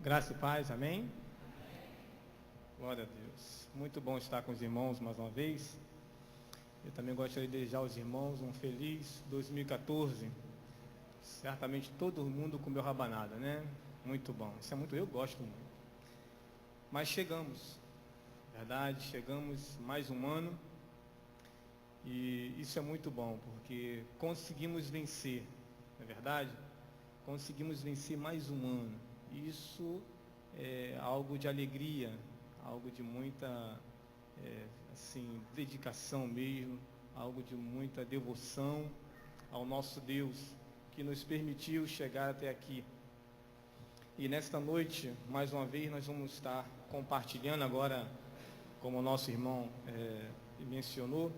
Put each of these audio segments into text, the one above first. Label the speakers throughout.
Speaker 1: Graça e paz, amém? Glória a Deus. Muito bom estar com os irmãos mais uma vez. Eu também gostaria de desejar aos irmãos um feliz 2014. Certamente todo mundo comeu rabanada, né? Muito bom. Isso é muito, eu gosto muito. Mas chegamos, verdade, chegamos mais um ano. E isso é muito bom, porque conseguimos vencer, não é verdade? Conseguimos vencer mais um ano. Isso é algo de alegria, algo de muita dedicação mesmo, algo de muita devoção ao nosso Deus, que nos permitiu chegar até aqui. E nesta noite, mais uma vez, nós vamos estar compartilhando agora, como o nosso irmão mencionou,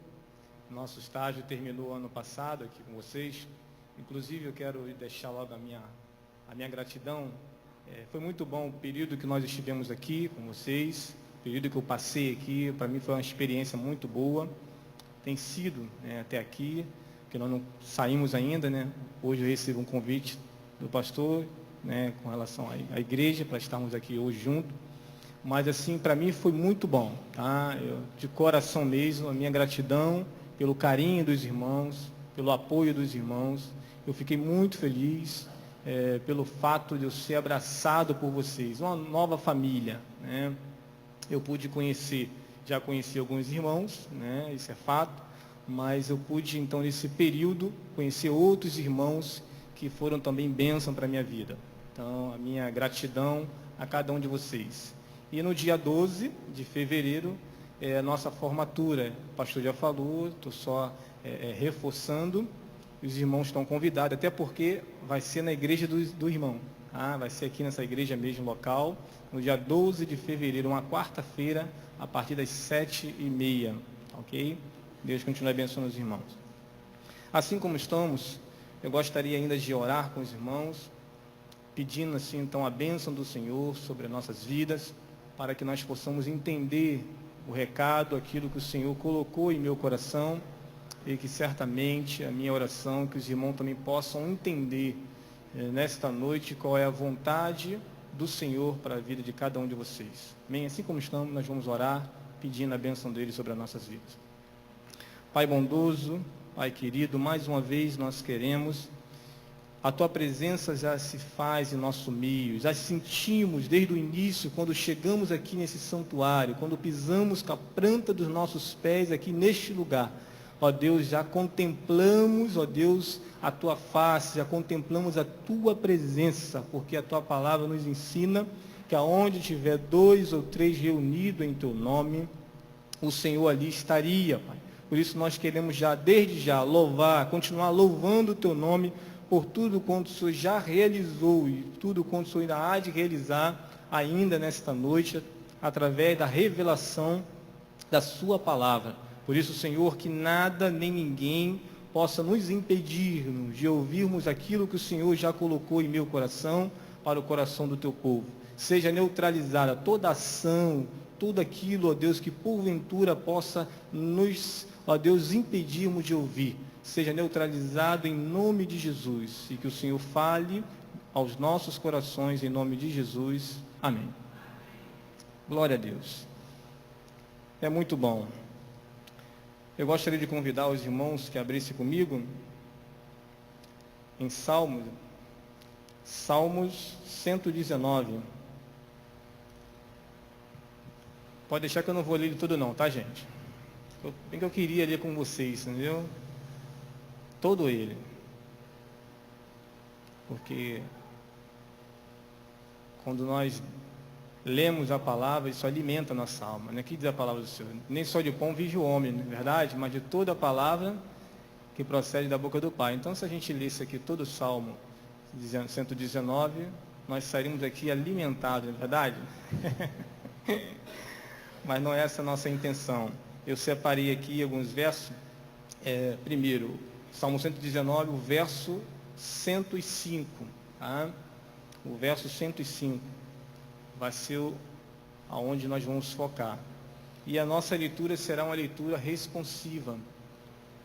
Speaker 1: nosso estágio terminou ano passado aqui com vocês. Inclusive, eu quero deixar logo a minha gratidão. Foi muito bom o período que nós estivemos aqui com vocês, o período que eu passei aqui, para mim foi uma experiência muito boa. Tem sido, até aqui, que nós não saímos ainda, né? Hoje eu recebo um convite do pastor, com relação à igreja, para estarmos aqui hoje juntos. Mas assim, para mim foi muito bom, tá? De coração mesmo, a minha gratidão pelo carinho dos irmãos, pelo apoio dos irmãos. Eu fiquei muito feliz pelo fato de eu ser abraçado por vocês, uma nova família, né? Eu pude conhecer, já conheci alguns irmãos, né? Isso é fato, mas eu pude então nesse período conhecer outros irmãos que foram também bênção para a minha vida. Então, a minha gratidão a cada um de vocês. E no dia 12 de fevereiro é a nossa formatura. O pastor já falou, estou só reforçando. Os irmãos estão convidados, até porque vai ser na igreja do irmão. Tá? Vai ser aqui nessa igreja mesmo local, no dia 12 de fevereiro, uma quarta-feira, a partir das 7h30. Ok? Deus continue abençoando os irmãos. Assim como estamos, eu gostaria ainda de orar com os irmãos, pedindo assim então a bênção do Senhor sobre as nossas vidas, para que nós possamos entender o recado, aquilo que o Senhor colocou em meu coração, e que certamente a minha oração, que os irmãos também possam entender nesta noite qual é a vontade do Senhor para a vida de cada um de vocês. Amém? Assim como estamos, nós vamos orar pedindo a bênção dele sobre as nossas vidas. Pai bondoso, Pai querido, mais uma vez nós queremos, a Tua presença já se faz em nosso meio, já sentimos desde o início, quando chegamos aqui nesse santuário, quando pisamos com a planta dos nossos pés aqui neste lugar. Ó Deus, já contemplamos, ó Deus, a Tua face, já contemplamos a Tua presença, porque a Tua palavra nos ensina que aonde tiver 2 ou 3 reunidos em Teu nome, o Senhor ali estaria, Pai. Por isso nós queremos já, desde já, louvar, continuar louvando o Teu nome, por tudo quanto o Senhor já realizou e tudo quanto o Senhor ainda há de realizar ainda nesta noite, através da revelação da Sua palavra. Por isso, Senhor, que nada nem ninguém possa nos impedir de ouvirmos aquilo que o Senhor já colocou em meu coração para o coração do Teu povo. Seja neutralizada toda ação, tudo aquilo, ó Deus, que porventura possa nos, ó Deus, impedirmos de ouvir. Seja neutralizado em nome de Jesus e que o Senhor fale aos nossos corações em nome de Jesus. Amém. Glória a Deus. É muito bom. Eu gostaria de convidar os irmãos que abrissem comigo em Salmos 119. Pode deixar que eu não vou ler ele tudo não, tá, gente? Bem que eu queria ler com vocês, entendeu? Todo ele. Porque quando nós lemos a palavra, isso alimenta a nossa alma, né? Que diz a palavra do Senhor? Nem só de pão vive o homem, não é verdade? Mas de toda a palavra que procede da boca do Pai. Então, se a gente lesse aqui todo o Salmo 119, nós saímos aqui alimentados, não é verdade? Mas não é essa a nossa intenção. Eu separei aqui alguns versos. Primeiro, Salmo 119, o verso 105. Tá? O verso 105 vai ser aonde nós vamos focar. E a nossa leitura será uma leitura responsiva,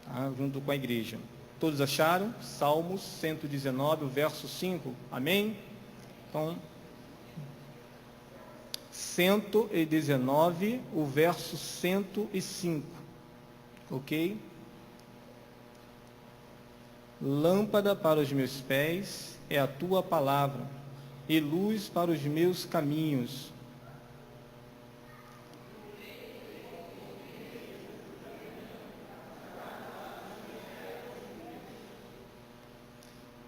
Speaker 1: tá? Junto com a igreja. Todos acharam? Salmos 119, o verso 5. Amém? Então, 119, o verso 105. Ok? Lâmpada para os meus pés é a tua palavra, e luz para os meus caminhos.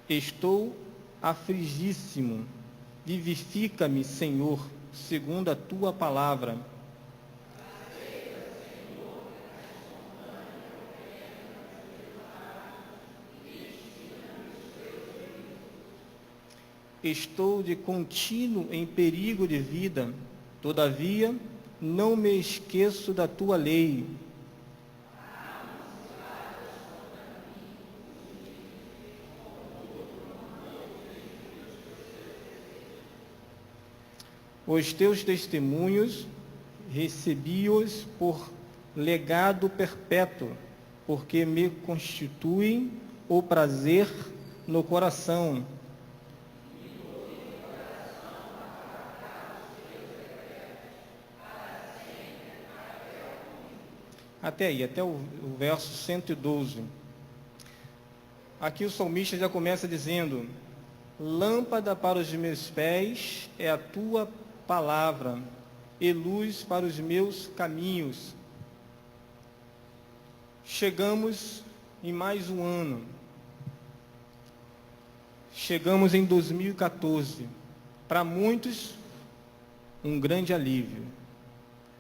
Speaker 1: Estou afligíssimo. Vivifica-me, Senhor, segundo a tua palavra. Estou de contínuo em perigo de vida, todavia não me esqueço da tua lei. Os teus testemunhos recebi-os por legado perpétuo, porque me constituem o prazer no coração. Até aí, até o verso 112. Aqui o salmista já começa dizendo: lâmpada para os meus pés é a tua palavra, e luz para os meus caminhos. Chegamos em mais um ano. Chegamos em 2014. Para muitos, um grande alívio.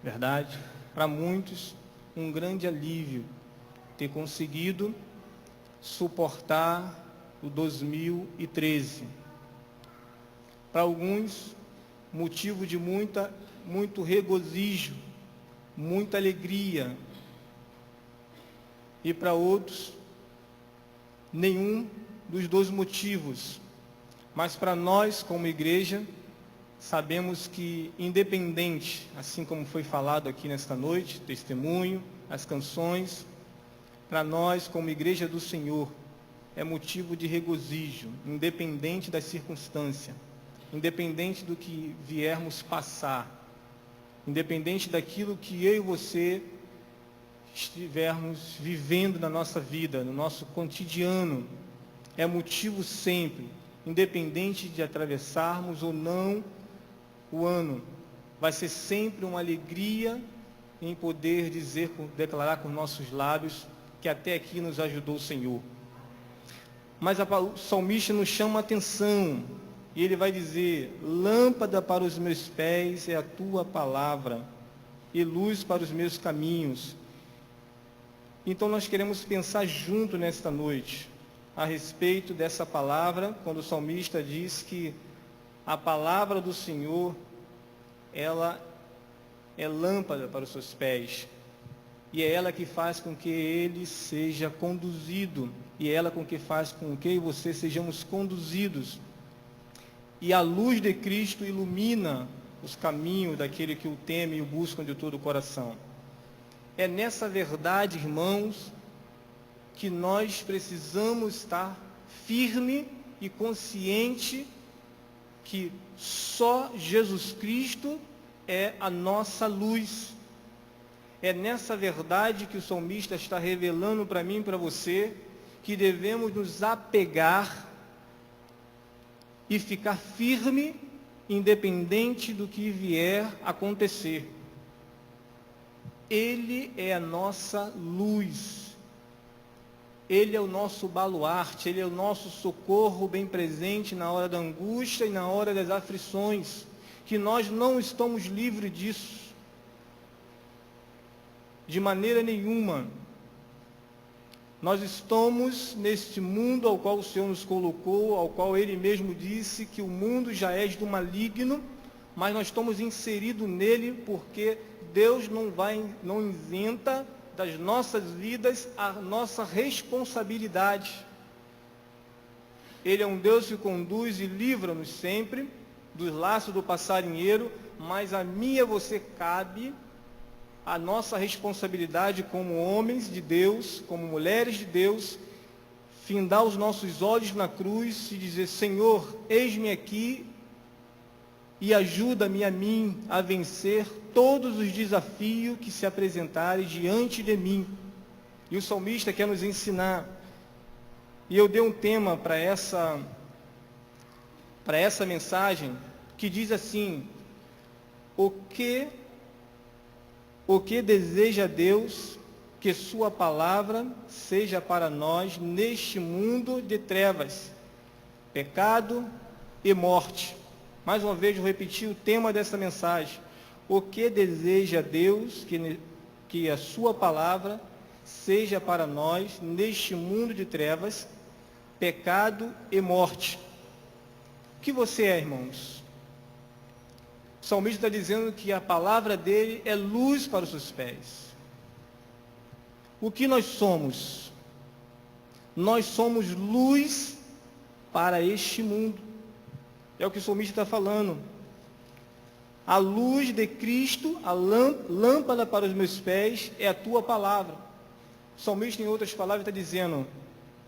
Speaker 1: Verdade? Para muitos, um grande alívio ter conseguido suportar o 2013. Para alguns, motivo de muito regozijo, muita alegria. E para outros, nenhum dos dois motivos. Mas para nós, como igreja, sabemos que, independente, assim como foi falado aqui nesta noite, testemunho, as canções, para nós, como igreja do Senhor, é motivo de regozijo, independente da circunstância, independente do que viermos passar, independente daquilo que eu e você estivermos vivendo na nossa vida, no nosso cotidiano, é motivo sempre, independente de atravessarmos ou não o ano, vai ser sempre uma alegria em poder declarar com nossos lábios que até aqui nos ajudou o Senhor. Mas o salmista nos chama a atenção, e ele vai dizer: lâmpada para os meus pés é a tua palavra, e luz para os meus caminhos. Então nós queremos pensar junto nesta noite a respeito dessa palavra, quando o salmista diz que a palavra do Senhor, ela é lâmpada para os seus pés, e é ela que faz com que ele seja conduzido, e é ela com que faz com que você sejamos conduzidos. E a luz de Cristo ilumina os caminhos daquele que o teme e o buscam de todo o coração. É nessa verdade, irmãos, que nós precisamos estar firme e consciente que só Jesus Cristo é a nossa luz. É nessa verdade que o salmista está revelando para mim e para você, que devemos nos apegar e ficar firme, independente do que vier a acontecer. Ele é a nossa luz. Ele é o nosso baluarte, Ele é o nosso socorro bem presente na hora da angústia e na hora das aflições, que nós não estamos livres disso, de maneira nenhuma. Nós estamos neste mundo ao qual o Senhor nos colocou, ao qual Ele mesmo disse que o mundo já é do maligno, mas nós estamos inseridos nele porque Deus não isenta das nossas vidas a nossa responsabilidade. Ele é um Deus que conduz e livra-nos sempre dos laços do passarinheiro, mas a mim e a você cabe a nossa responsabilidade como homens de Deus, como mulheres de Deus, findar os nossos olhos na cruz e dizer: Senhor, eis-me aqui, e ajuda-me a mim a vencer todos os desafios que se apresentarem diante de mim. E o salmista quer nos ensinar. E eu dei um tema para essa mensagem, que diz assim: o que deseja Deus que sua palavra seja para nós neste mundo de trevas, pecado e morte. Mais uma vez eu repeti o tema dessa mensagem. O que deseja Deus que a sua palavra seja para nós neste mundo de trevas, pecado e morte. O que você é, irmãos? O salmista está dizendo que a palavra dele é luz para os seus pés. O que nós somos? Nós somos luz para este mundo. É o que o salmista está falando. A luz de Cristo, a lâmpada para os meus pés, é a tua palavra. O salmista, em outras palavras, está dizendo: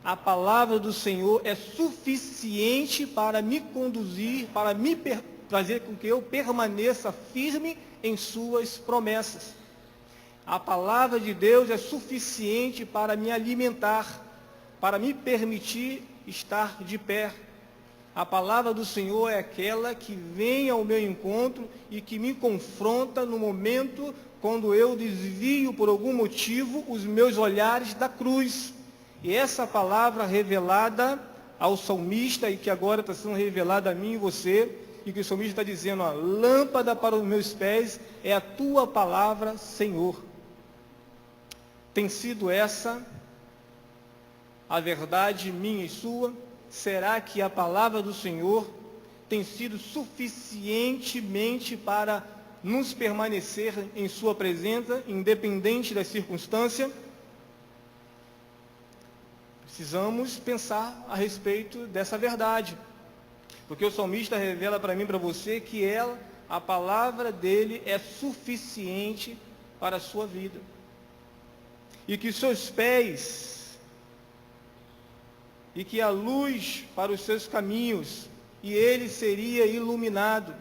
Speaker 1: a palavra do Senhor é suficiente para me conduzir, para me fazer com que eu permaneça firme em suas promessas. A palavra de Deus é suficiente para me alimentar, para me permitir estar de pé. A palavra do Senhor é aquela que vem ao meu encontro e que me confronta no momento quando eu desvio por algum motivo os meus olhares da cruz. E essa palavra revelada ao salmista e que agora está sendo revelada a mim e você, e que o salmista está dizendo: lâmpada para os meus pés é a tua palavra, Senhor. Tem sido essa a verdade minha e sua? Será que a palavra do Senhor tem sido suficientemente para nos permanecer em sua presença, independente da circunstância? Precisamos pensar a respeito dessa verdade, porque o salmista revela para mim e para você que a palavra dele é suficiente para a sua vida, e que seus pés, e que a luz para os seus caminhos, e ele seria iluminado,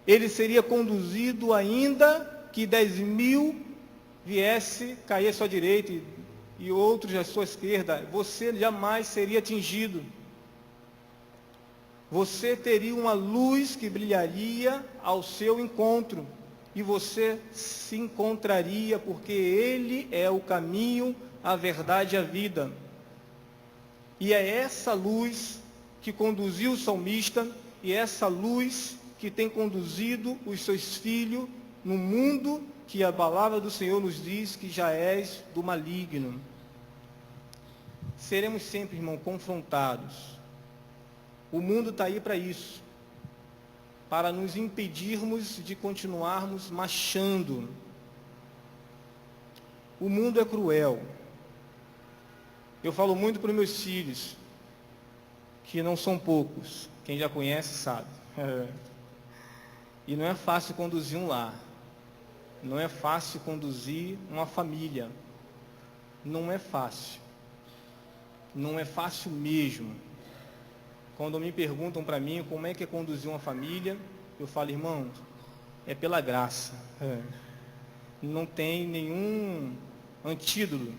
Speaker 1: ele seria conduzido, ainda que 10.000 viesse cair à sua direita e outros à sua esquerda, você jamais seria atingido. Você teria uma luz que brilharia ao seu encontro, e você se encontraria, porque ele é o caminho, a verdade e a vida. E é essa luz que conduziu o salmista, e é essa luz que tem conduzido os seus filhos no mundo que a palavra do Senhor nos diz que já és do maligno. Seremos sempre, irmão, confrontados. O mundo está aí para isso, para nos impedirmos de continuarmos marchando. O mundo é cruel. Eu falo muito para os meus filhos, que não são poucos, quem já conhece sabe. E não é fácil conduzir um lar, não é fácil conduzir uma família, não é fácil mesmo. Quando me perguntam para mim como é que é conduzir uma família, eu falo: irmão, é pela graça, não tem nenhum antídoto.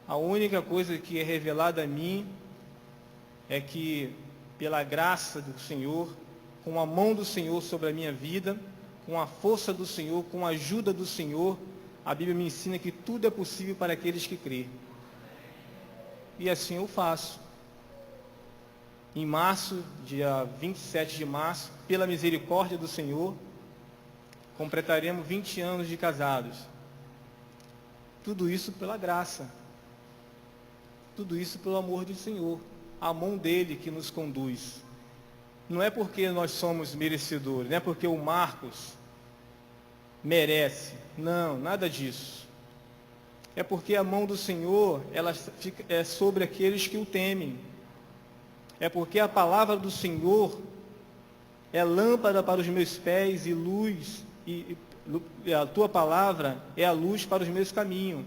Speaker 1: A única coisa que é revelada a mim é que, pela graça do Senhor, com a mão do Senhor sobre a minha vida, com a força do Senhor, com a ajuda do Senhor, a Bíblia me ensina que tudo é possível para aqueles que crêem. E assim eu faço. Em março, dia 27 de março, pela misericórdia do Senhor, completaremos 20 anos de casados. Tudo isso pela graça. Tudo isso pelo amor do Senhor. A mão dele que nos conduz. Não é porque nós somos merecedores, não é porque o Marcos merece. Não, nada disso. É porque a mão do Senhor, ela é sobre aqueles que o temem. É porque a palavra do Senhor é lâmpada para os meus pés e luz, e a tua palavra é a luz para os meus caminhos.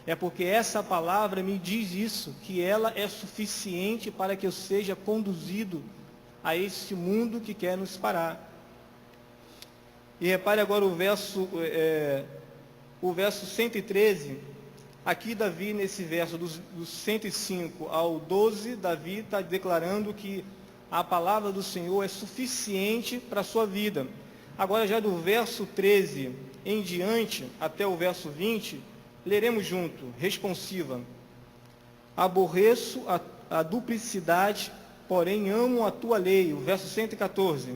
Speaker 1: É porque essa palavra me diz isso, que ela é suficiente para que eu seja conduzido a esse mundo que quer nos parar. E repare agora o verso 113, aqui Davi, nesse verso dos 105 ao 12, Davi está declarando que a palavra do Senhor é suficiente para a sua vida. Agora já do verso 13 em diante, até o verso 20, leremos junto, responsiva. Aborreço a duplicidade, porém amo a tua lei. O verso 114.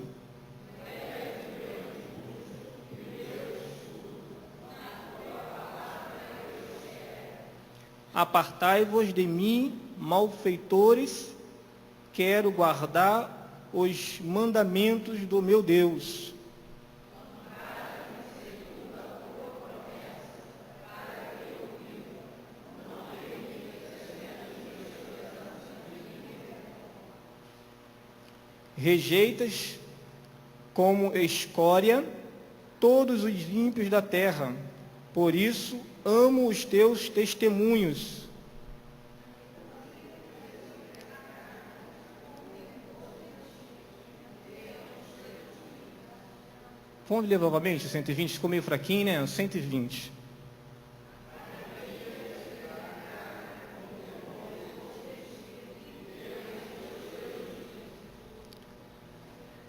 Speaker 1: Apartai-vos de mim, malfeitores, quero guardar os mandamentos do meu Deus. Rejeitas como escória todos os ímpios da terra, por isso amo os teus testemunhos. Vamos ler novamente o 120, ficou meio fraquinho, né? O 120.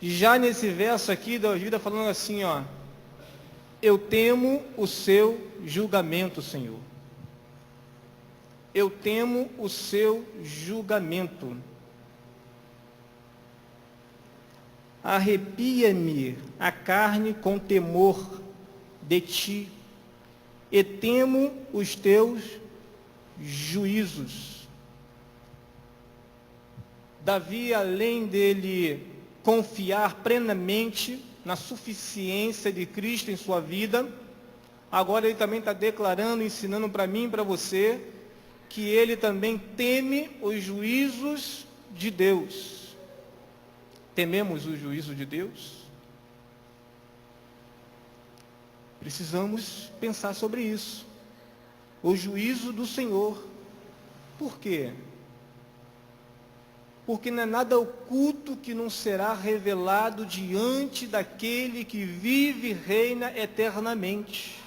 Speaker 1: Já nesse verso aqui, Davi está falando assim, ó. Eu temo o seu julgamento, Senhor. Eu temo o seu julgamento. Arrepia-me a carne com temor de ti, e temo os teus juízos. Davi, além dele confiar plenamente na suficiência de Cristo em sua vida, agora ele também está declarando, ensinando para mim e para você, que ele também teme os juízos de Deus. Tememos o juízo de Deus? Precisamos pensar sobre isso. O juízo do Senhor. Por quê? Porque não é nada oculto que não será revelado diante daquele que vive e reina eternamente.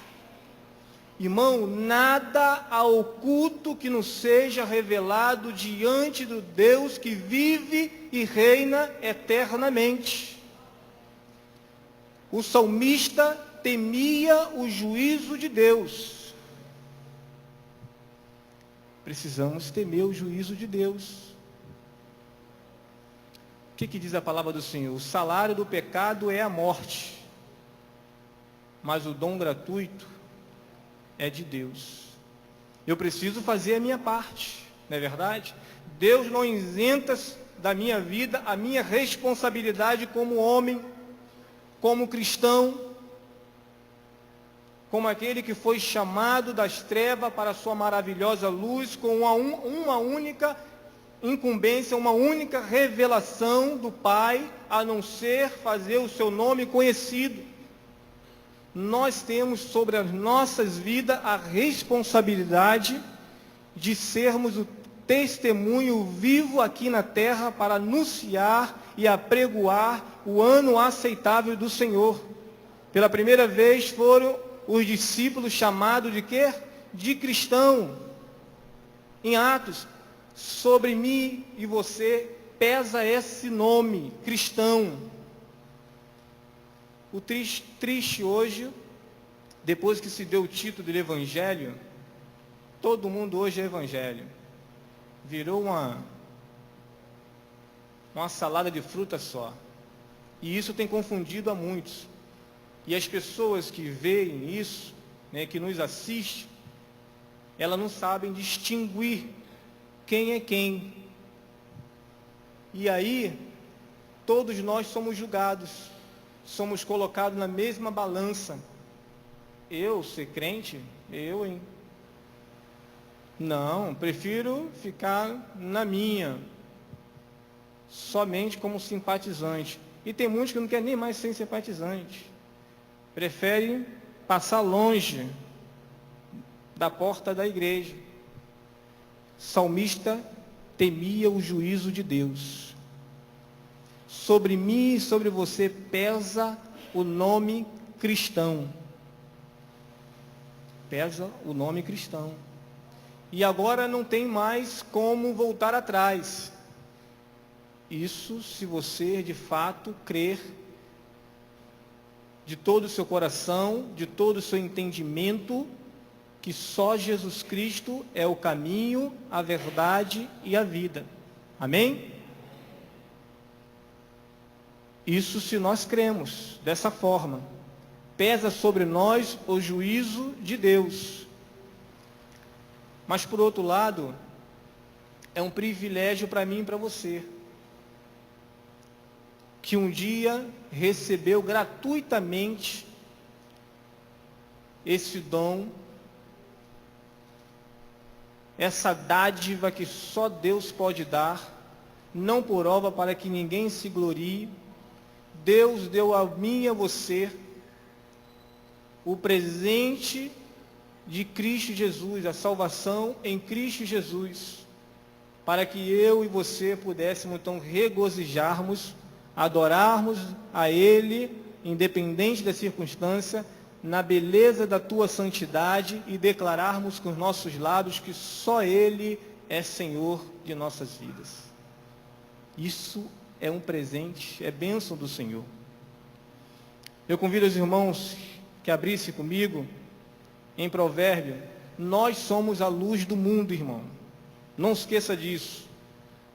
Speaker 1: Irmão, nada há oculto que não seja revelado diante do Deus que vive e reina eternamente. O salmista temia o juízo de Deus. Precisamos temer o juízo de Deus. O que diz a palavra do Senhor? O salário do pecado é a morte, mas o dom gratuito é de Deus. Eu preciso fazer a minha parte, não é verdade? Deus não isenta da minha vida a minha responsabilidade como homem, como cristão, como aquele que foi chamado das trevas para a sua maravilhosa luz, com uma única incumbência, uma única revelação do Pai, a não ser fazer o seu nome conhecido. Nós temos sobre as nossas vidas a responsabilidade de sermos o testemunho vivo aqui na terra para anunciar e apregoar o ano aceitável do Senhor. Pela primeira vez foram os discípulos chamados de quê? De cristão. Em Atos, sobre mim e você pesa esse nome, cristão. O triste hoje, depois que se deu o título de evangelho, todo mundo hoje é evangelho. Virou uma salada de fruta só. E isso tem confundido a muitos. E as pessoas que veem isso, né, que nos assistem, elas não sabem distinguir quem é quem. E aí, todos nós somos julgados. Somos colocados na mesma balança. Eu ser crente? Eu, hein? Não, prefiro ficar na minha. Somente como simpatizante. E tem muitos que não querem nem mais ser simpatizante. Preferem passar longe da porta da igreja. Salmista temia o juízo de Deus. sobre mim e sobre você pesa o nome cristão. Pesa o nome cristão. E agora não tem mais como voltar atrás. Isso se você de fato crer de todo o seu coração, de todo o seu entendimento, que só Jesus Cristo é o caminho, a verdade e a vida. Amém? Isso se nós cremos dessa forma. Pesa sobre nós o juízo de Deus. Mas por outro lado, é um privilégio para mim e para você, que um dia recebeu gratuitamente esse dom, essa dádiva que só Deus pode dar, não por obra para que ninguém se glorie. Deus deu a mim e a você o presente de Cristo Jesus, a salvação em Cristo Jesus, para que eu e você pudéssemos então regozijarmos, adorarmos a Ele, independente da circunstância, na beleza da tua santidade e declararmos com os nossos lábios que só Ele é Senhor de nossas vidas. Isso é um presente, é bênção do Senhor. Eu convido os irmãos que abrissem comigo em Provérbio. Nós somos a luz do mundo, irmão. Não esqueça disso.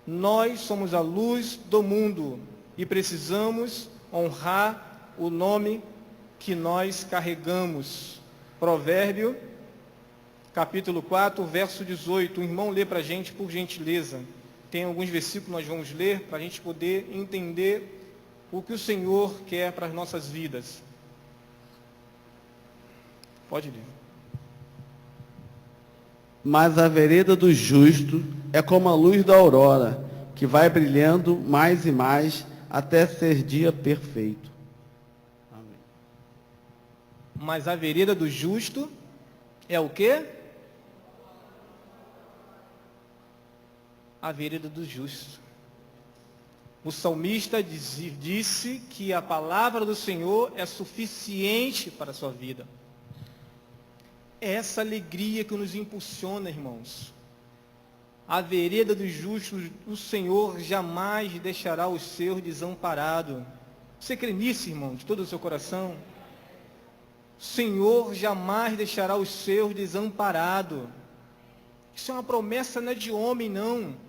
Speaker 1: Nós somos a luz do mundo e precisamos honrar o nome que nós carregamos. Provérbio, capítulo 4, verso 18. O irmão lê para a gente, por gentileza. Tem alguns versículos que nós vamos ler para a gente poder entender o que o Senhor quer para as nossas vidas. Pode ler.
Speaker 2: Mas a vereda do justo é como a luz da aurora, que vai brilhando mais e mais até ser dia perfeito. Amém.
Speaker 1: Mas a vereda do justo é o quê? A vereda do justo. O salmista disse que a palavra do Senhor é suficiente para a sua vida. É essa alegria que nos impulsiona, irmãos. A vereda dos justos, o Senhor jamais deixará os seus desamparados. Você crê nisso, irmão, de todo o seu coração? O Senhor jamais deixará os seus desamparados. Isso é uma promessa, não é de homem, não.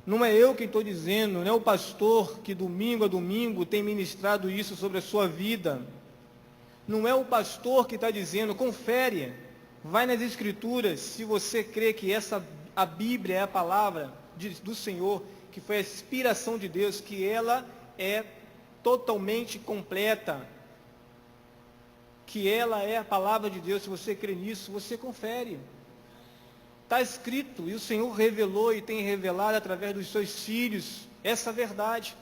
Speaker 1: Não é eu quem estou dizendo, não é o pastor que domingo a domingo tem ministrado isso sobre a sua vida. Não é o pastor que está dizendo, confere, vai nas Escrituras, se você crê que a Bíblia é a palavra do Senhor, que foi a inspiração de Deus, que ela é totalmente completa, que ela é a palavra de Deus. Se você crê nisso, você confere. Está escrito, e o Senhor revelou e tem revelado através dos seus filhos essa verdade.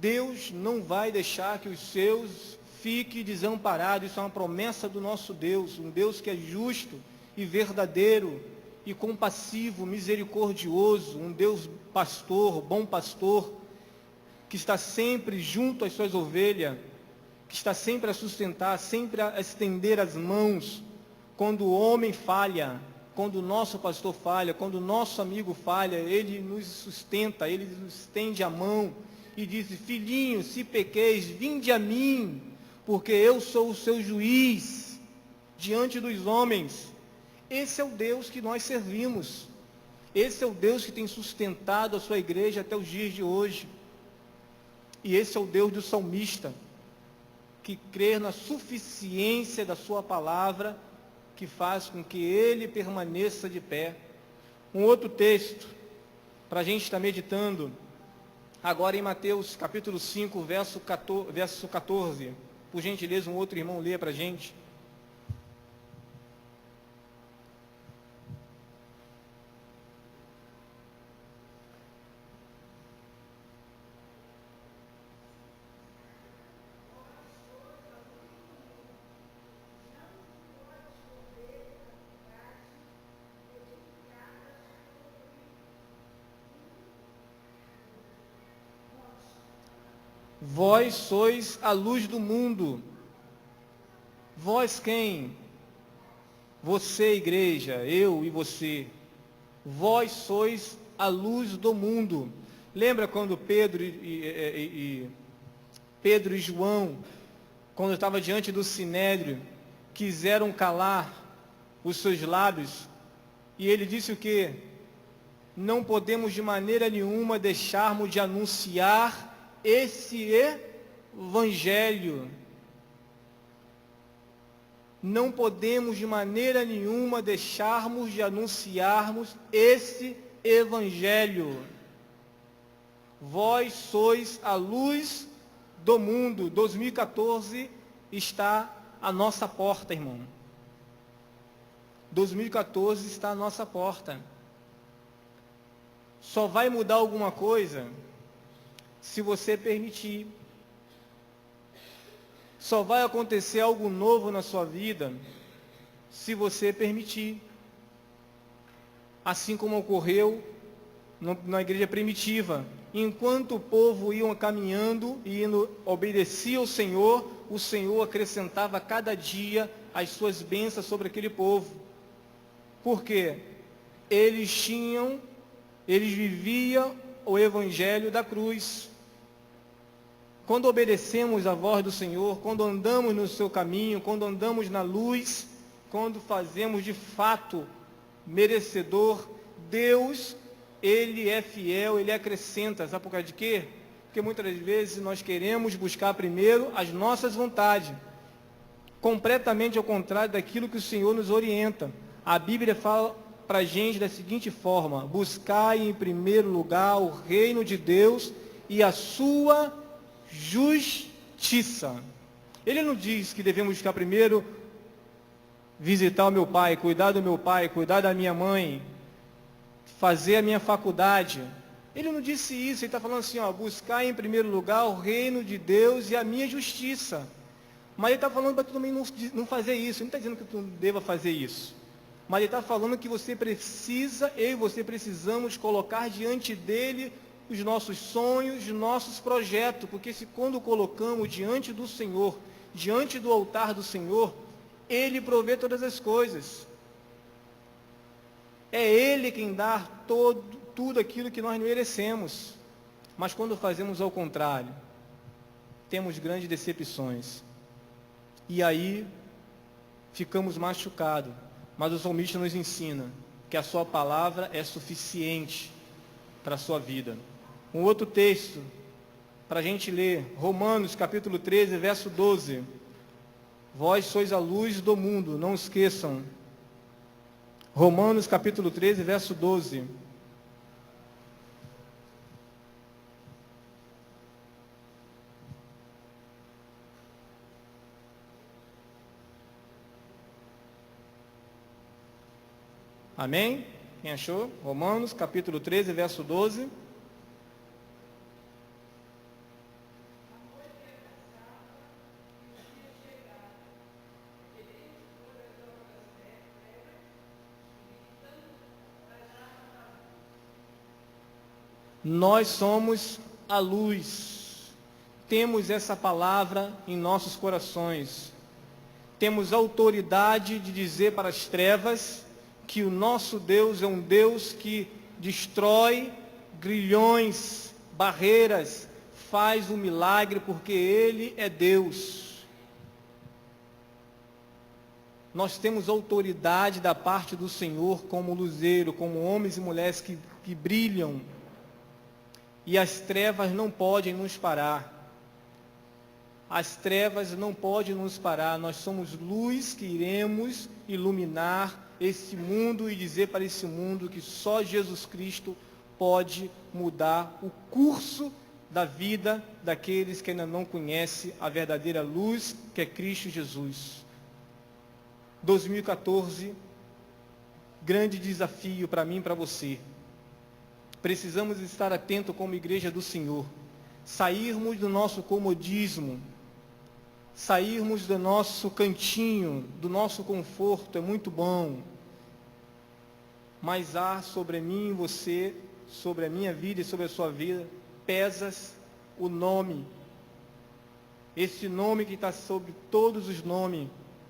Speaker 1: Deus não vai deixar que os seus fiquem desamparados. Isso é uma promessa do nosso Deus, um Deus que é justo e verdadeiro e compassivo, misericordioso, um Deus pastor, bom pastor, que está sempre junto às suas ovelhas, que está sempre a sustentar, sempre a estender as mãos quando o homem falha. Quando o nosso pastor falha, quando o nosso amigo falha, ele nos sustenta, ele nos estende a mão e diz: filhinho, se pequeis, vinde a mim, porque eu sou o seu juiz diante dos homens. Esse é o Deus que nós servimos. Esse é o Deus que tem sustentado a sua igreja até os dias de hoje. E esse é o Deus do salmista, que crê na suficiência da sua palavra, que faz com que ele permaneça de pé. Um outro texto, para a gente estar meditando, agora em Mateus capítulo 5, verso 14. Por gentileza, um outro irmão lê para a gente. Vós sois a luz do mundo. Vós quem? Você, igreja, eu e você. Vós sois a luz do mundo. Lembra quando Pedro e João, quando estava diante do Sinédrio, quiseram calar os seus lábios, e ele disse o quê? Não podemos de maneira nenhuma deixarmos de anunciar esse evangelho. Não podemos de maneira nenhuma deixarmos de anunciarmos esse evangelho. Vós sois a luz do mundo. 2014 está à nossa porta, irmão. 2014 está à nossa porta. Só vai mudar alguma coisa se você permitir. Só vai acontecer algo novo na sua vida se você permitir. Assim como ocorreu na igreja primitiva. Enquanto o povo ia caminhando e obedecia ao Senhor, o Senhor acrescentava cada dia as suas bênçãos sobre aquele povo. Por quê? Eles viviam o evangelho da cruz. Quando obedecemos a voz do Senhor, quando andamos no seu caminho, quando andamos na luz, quando fazemos de fato merecedor, Deus, Ele é fiel, Ele acrescenta. Sabe por causa de quê? Porque muitas das vezes nós queremos buscar primeiro as nossas vontades, completamente ao contrário daquilo que o Senhor nos orienta. A Bíblia fala para a gente da seguinte forma: buscai em primeiro lugar o reino de Deus e a sua justiça. Ele não diz que devemos buscar primeiro visitar o meu pai, cuidar do meu pai, cuidar da minha mãe, fazer a minha faculdade. Ele não disse isso, ele está falando assim, buscar em primeiro lugar o reino de Deus e a minha justiça. Mas ele está falando para tu também não fazer isso, ele não está dizendo que tu não deva fazer isso. Mas ele está falando que você precisa, eu e você precisamos colocar diante dele os nossos sonhos, os nossos projetos, porque se quando colocamos diante do Senhor, diante do altar do Senhor, Ele provê todas as coisas. É Ele quem dá tudo aquilo que nós merecemos. Mas quando fazemos ao contrário, temos grandes decepções. E aí, ficamos machucados. Mas o salmista nos ensina que a sua palavra é suficiente para a sua vida. Um outro texto para a gente ler, Romanos capítulo 13, verso 12. Vós sois a luz do mundo, não esqueçam. Romanos capítulo 13, verso 12. Amém? Quem achou? Romanos capítulo 13, verso 12. Nós somos a luz. Temos essa palavra em nossos corações. Temos autoridade de dizer para as trevas que o nosso Deus é um Deus que destrói grilhões, barreiras, faz um milagre, porque Ele é Deus. Nós temos autoridade da parte do Senhor como luzeiro, como homens e mulheres que brilham. E as trevas não podem nos parar. As trevas não podem nos parar. Nós somos luz que iremos iluminar esse mundo e dizer para esse mundo que só Jesus Cristo pode mudar o curso da vida daqueles que ainda não conhecem a verdadeira luz, que é Cristo Jesus. 2014, grande desafio para mim e para você. Precisamos estar atentos como igreja do Senhor. Sairmos do nosso comodismo, sairmos do nosso cantinho, do nosso conforto, é muito bom. Mas há sobre mim e você, sobre a minha vida e sobre a sua vida, pesa o nome esse nome que está sobre todos os nomes,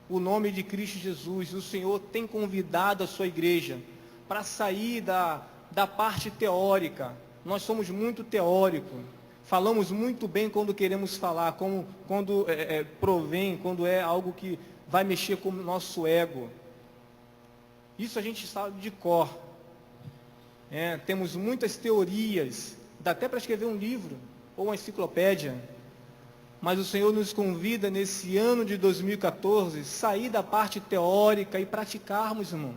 Speaker 1: o nome de Cristo Jesus. O Senhor tem convidado a sua igreja para sair da parte teórica. Nós somos muito teóricos, falamos muito bem quando queremos falar, quando provém, quando é algo que vai mexer com o nosso ego. Isso a gente sabe de cor. Temos muitas teorias, dá até para escrever um livro ou uma enciclopédia. Mas o Senhor nos convida nesse ano de 2014, sair da parte teórica e praticarmos, irmãos.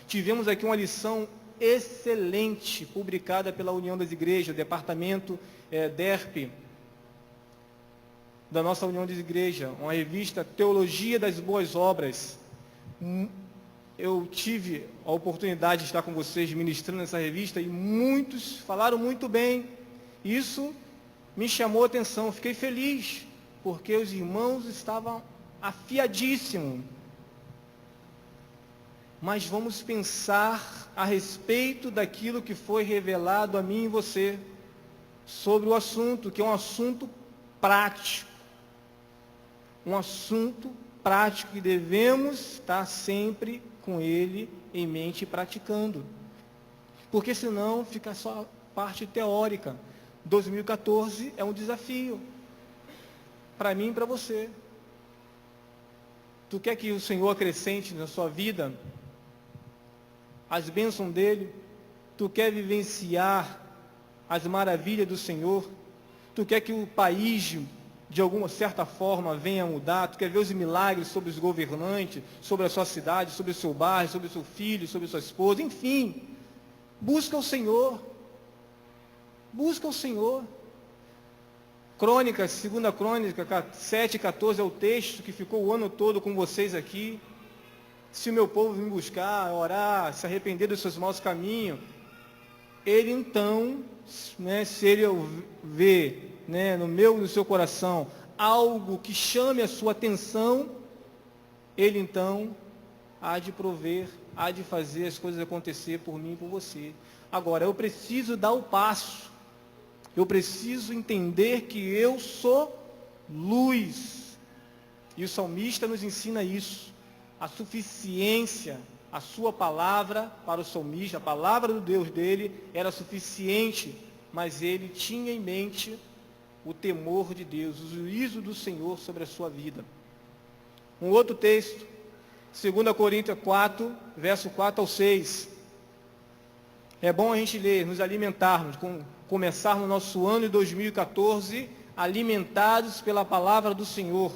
Speaker 1: Tivemos aqui uma lição excelente, publicada pela União das Igrejas, departamento DERP, da nossa União das Igrejas, uma revista Teologia das Boas Obras. Eu tive a oportunidade de estar com vocês ministrando nessa revista e muitos falaram muito bem. Isso me chamou a atenção, fiquei feliz, porque os irmãos estavam afiadíssimos. Mas vamos pensar a respeito daquilo que foi revelado a mim e você, sobre o assunto, que é um assunto prático. Um assunto prático que devemos estar sempre com ele em mente e praticando. Porque senão fica só parte teórica. 2014 é um desafio para mim e para você. Tu quer que o Senhor acrescente na sua vida as bênçãos dele? Tu quer vivenciar as maravilhas do Senhor? Tu quer que o país, de alguma certa forma, venha a mudar? Tu quer ver os milagres sobre os governantes, sobre a sua cidade, sobre o seu bairro, sobre o seu filho, sobre a sua esposa, enfim. Busca o Senhor. Busca o Senhor. Crônicas, 2 Crônica 7:14 é o texto que ficou o ano todo com vocês aqui. Se o meu povo me buscar, orar, se arrepender dos seus maus caminhos, ele então, se ele ver no seu coração algo que chame a sua atenção, ele então há de prover, há de fazer as coisas acontecer por mim e por você. Agora, eu preciso dar o passo. Eu preciso entender que eu sou luz. E o salmista nos ensina isso. A suficiência, a sua palavra para o salmista, a palavra do Deus dele era suficiente, mas ele tinha em mente o temor de Deus, o juízo do Senhor sobre a sua vida. Um outro texto, 2 Coríntios 4, verso 4 ao 6. É bom a gente ler, nos alimentarmos, começar no nosso ano de 2014, alimentados pela palavra do Senhor.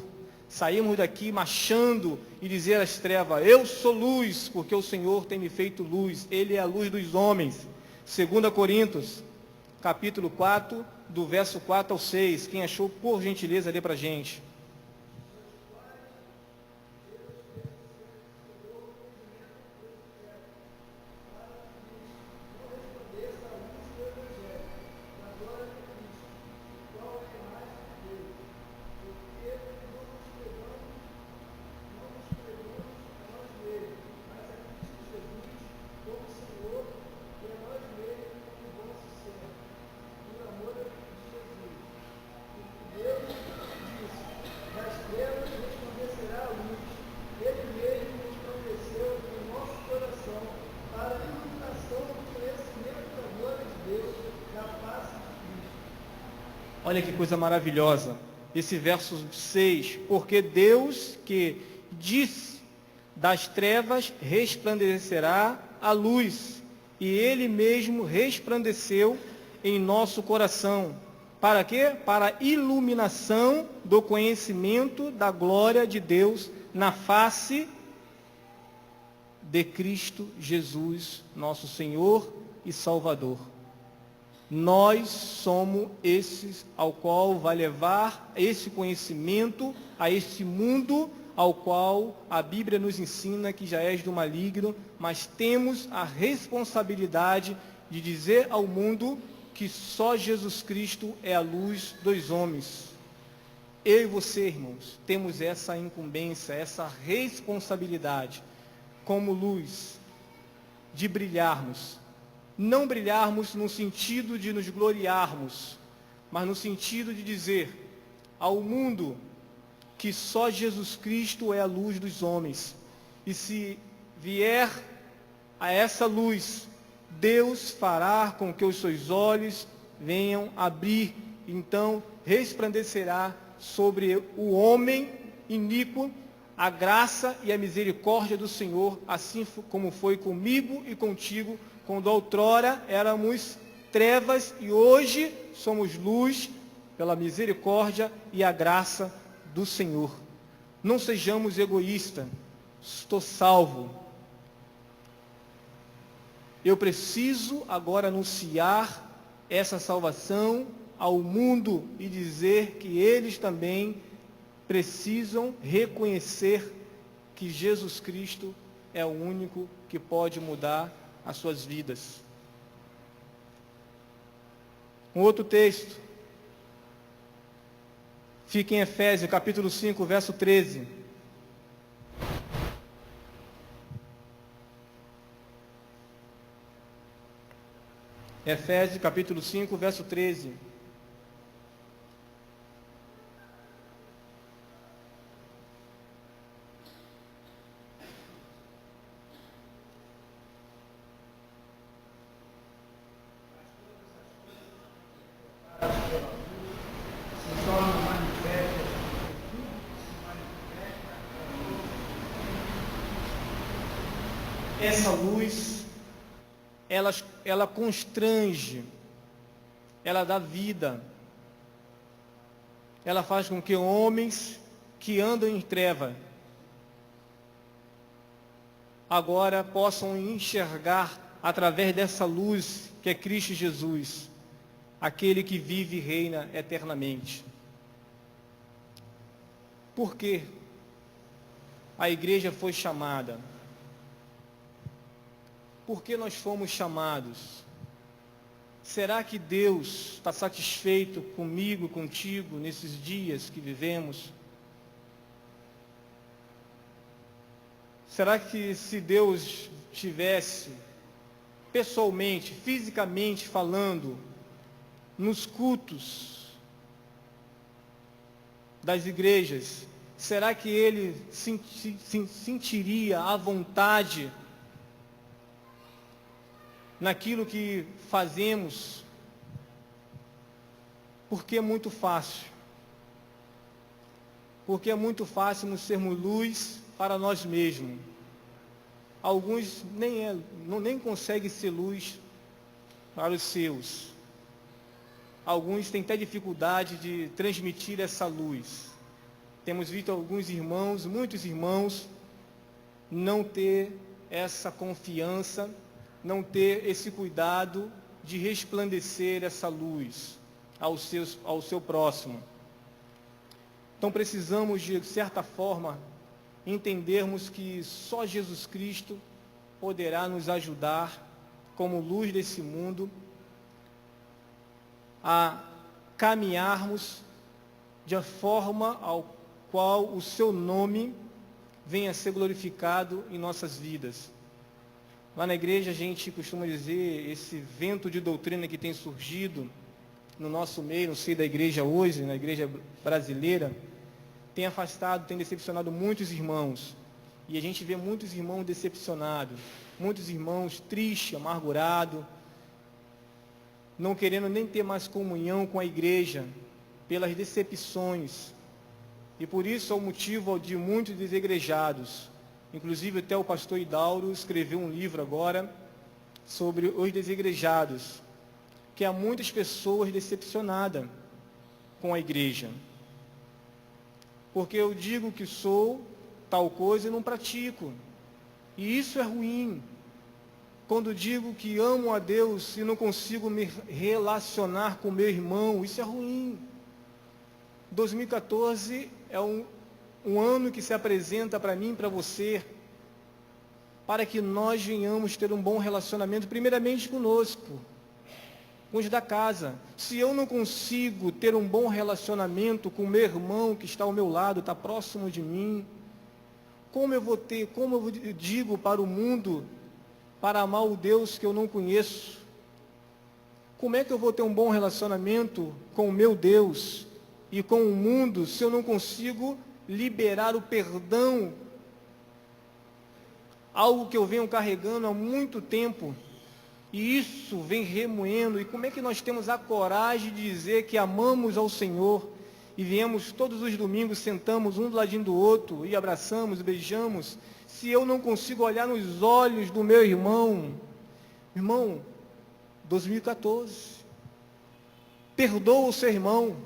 Speaker 1: Saímos daqui marchando e dizer às trevas: eu sou luz, porque o Senhor tem me feito luz. Ele é a luz dos homens. 2 Coríntios, capítulo 4, do verso 4 ao 6. Quem achou, por gentileza, lê para a gente. Olha que coisa maravilhosa, esse verso 6, porque Deus que disse, das trevas resplandecerá a luz, e Ele mesmo resplandeceu em nosso coração. Para quê? Para a iluminação do conhecimento da glória de Deus na face de Cristo Jesus, nosso Senhor e Salvador. Nós somos esses ao qual vai levar esse conhecimento a esse mundo ao qual a Bíblia nos ensina que já és do maligno, mas temos a responsabilidade de dizer ao mundo que só Jesus Cristo é a luz dos homens. Eu e você, irmãos, temos essa incumbência, essa responsabilidade, como luz, de brilharmos. Não brilharmos no sentido de nos gloriarmos, mas no sentido de dizer ao mundo que só Jesus Cristo é a luz dos homens. E se vier a essa luz, Deus fará com que os seus olhos venham abrir, então resplandecerá sobre o homem iníquo a graça e a misericórdia do Senhor, assim como foi comigo e contigo, quando outrora éramos trevas e hoje somos luz pela misericórdia e a graça do Senhor. Não sejamos egoístas. Estou salvo. Eu preciso agora anunciar essa salvação ao mundo e dizer que eles também precisam reconhecer que Jesus Cristo é o único que pode mudar as suas vidas. Um outro texto fica em Efésios, capítulo 5, verso 13. Efésios, capítulo 5, verso 13. Essa luz, ela constrange, ela dá vida, ela faz com que homens que andam em treva agora possam enxergar através dessa luz que é Cristo Jesus, aquele que vive e reina eternamente. Por que a igreja foi chamada? Por que nós fomos chamados? Será que Deus está satisfeito comigo, contigo, nesses dias que vivemos? Será que se Deus tivesse, pessoalmente, fisicamente falando, nos cultos das igrejas, será que Ele sentiria a vontade naquilo que fazemos? Porque é muito fácil. Porque é muito fácil nos sermos luz para nós mesmos. Alguns nem conseguem ser luz para os seus. Alguns têm até dificuldade de transmitir essa luz. Temos visto alguns irmãos, muitos irmãos, não ter essa confiança, não ter esse cuidado de resplandecer essa luz ao seu próximo. Então precisamos, de certa forma, entendermos que só Jesus Cristo poderá nos ajudar, como luz desse mundo, a caminharmos de forma ao qual o seu nome venha a ser glorificado em nossas vidas. Lá na igreja a gente costuma dizer, esse vento de doutrina que tem surgido no nosso meio, no seio da igreja hoje, na igreja brasileira, tem afastado, tem decepcionado muitos irmãos. E a gente vê muitos irmãos decepcionados, muitos irmãos tristes, amargurados, não querendo nem ter mais comunhão com a igreja, pelas decepções. E por isso é o motivo de muitos desigrejados. Inclusive até o pastor Hidauro escreveu um livro agora sobre os desigrejados, que há muitas pessoas decepcionadas com a igreja. Porque eu digo que sou tal coisa e não pratico. E isso é ruim. Quando digo que amo a Deus e não consigo me relacionar com meu irmão, isso é ruim. 2014 é um ano que se apresenta para mim e para você, para que nós venhamos ter um bom relacionamento, primeiramente conosco, com os da casa. Se eu não consigo ter um bom relacionamento com o meu irmão que está ao meu lado, está próximo de mim, como eu digo para o mundo, para amar o Deus que eu não conheço? Como é que eu vou ter um bom relacionamento com o meu Deus e com o mundo se eu não consigo liberar o perdão, algo que eu venho carregando há muito tempo, e isso vem remoendo. E como é que nós temos a coragem de dizer que amamos ao Senhor, e viemos todos os domingos, sentamos um do ladinho do outro, e abraçamos, beijamos, se eu não consigo olhar nos olhos do meu irmão? Irmão, 2014, perdoa o seu irmão,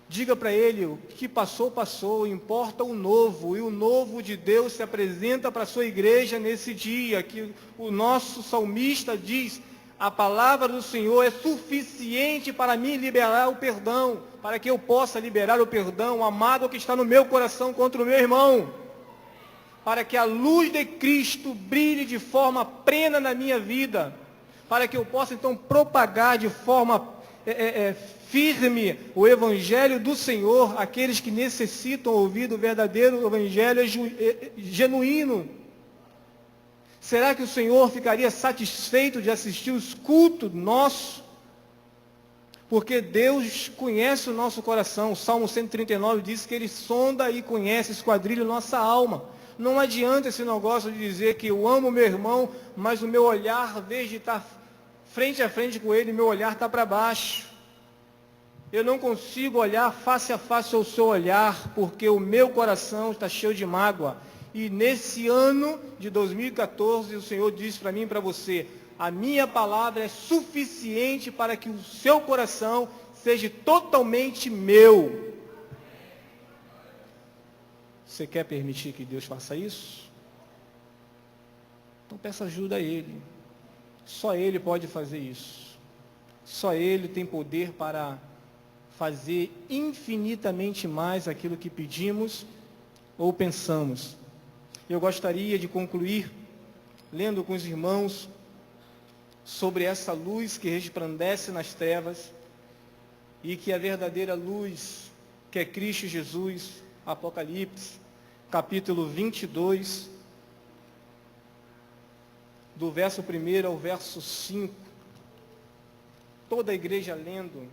Speaker 1: diga para ele: o que passou, passou, importa o novo, e o novo de Deus se apresenta para a sua igreja nesse dia, que o nosso salmista diz: a palavra do Senhor é suficiente para mim liberar o perdão, para que eu possa liberar o perdão, a mágoa que está no meu coração contra o meu irmão, para que a luz de Cristo brilhe de forma plena na minha vida, para que eu possa então propagar de forma firme o Evangelho do Senhor, aqueles que necessitam ouvir o verdadeiro Evangelho genuíno. Será que o Senhor ficaria satisfeito de assistir os cultos nossos? Porque Deus conhece o nosso coração. O Salmo 139 diz que Ele sonda e conhece, esquadrilha nossa alma. Não adianta esse negócio de dizer que eu amo meu irmão, mas o meu olhar, em vez de estar frente a frente com ele, meu olhar está para baixo. Eu não consigo olhar face a face ao seu olhar, porque o meu coração está cheio de mágoa. E nesse ano de 2014, o Senhor diz para mim e para você: a minha palavra é suficiente para que o seu coração seja totalmente meu. Você quer permitir que Deus faça isso? Então peça ajuda a Ele. Só Ele pode fazer isso. Só Ele tem poder para fazer infinitamente mais aquilo que pedimos ou pensamos. Eu gostaria de concluir lendo com os irmãos sobre essa luz que resplandece nas trevas, e que a verdadeira luz, que é Cristo Jesus. Apocalipse, capítulo 22, do verso 1 ao verso 5. Toda a igreja lendo.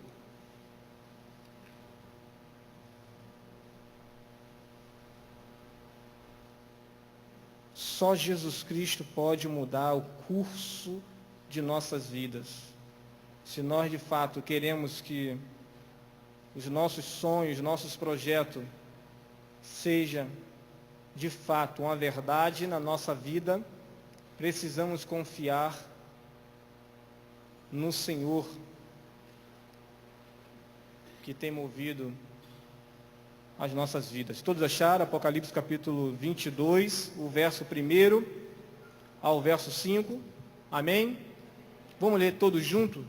Speaker 1: Só Jesus Cristo pode mudar o curso de nossas vidas. Se nós de fato queremos que os nossos sonhos, nossos projetos seja de fato uma verdade na nossa vida, precisamos confiar no Senhor, que tem movido as nossas vidas. Todos acharam? Apocalipse capítulo 22, o verso 1 ao verso 5. Amém? Vamos ler todos juntos?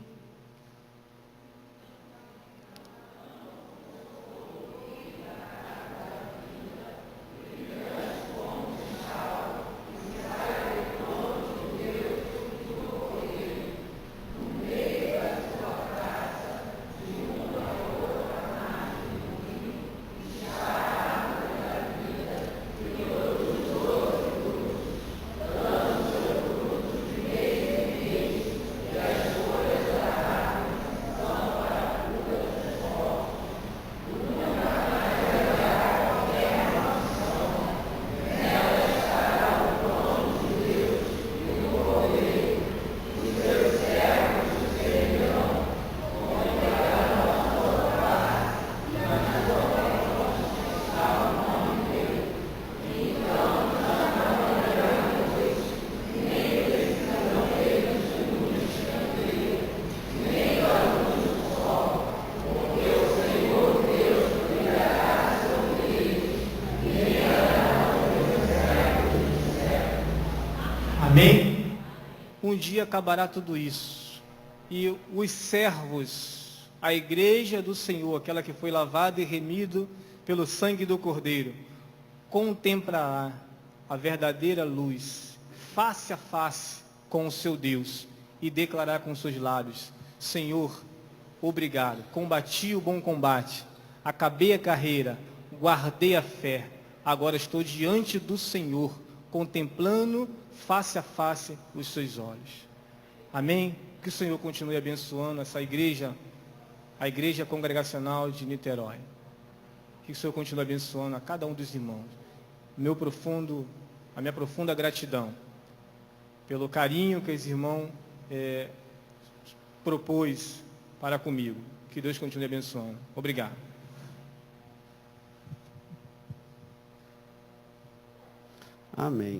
Speaker 1: Amém? Um dia acabará tudo isso. E os servos, a igreja do Senhor, aquela que foi lavada e remido pelo sangue do Cordeiro, contemplará a verdadeira luz, face a face com o seu Deus, e declarar com seus lábios: Senhor, obrigado, combati o bom combate, acabei a carreira, guardei a fé, agora estou diante do Senhor, contemplando face a face os seus olhos. Amém? Que o Senhor continue abençoando essa igreja, a igreja congregacional de Niterói. Que Que o Senhor continue abençoando a cada um dos irmãos. A minha profunda gratidão pelo carinho que esse irmão propôs para comigo. Que Deus continue abençoando. Obrigado.
Speaker 2: Amém.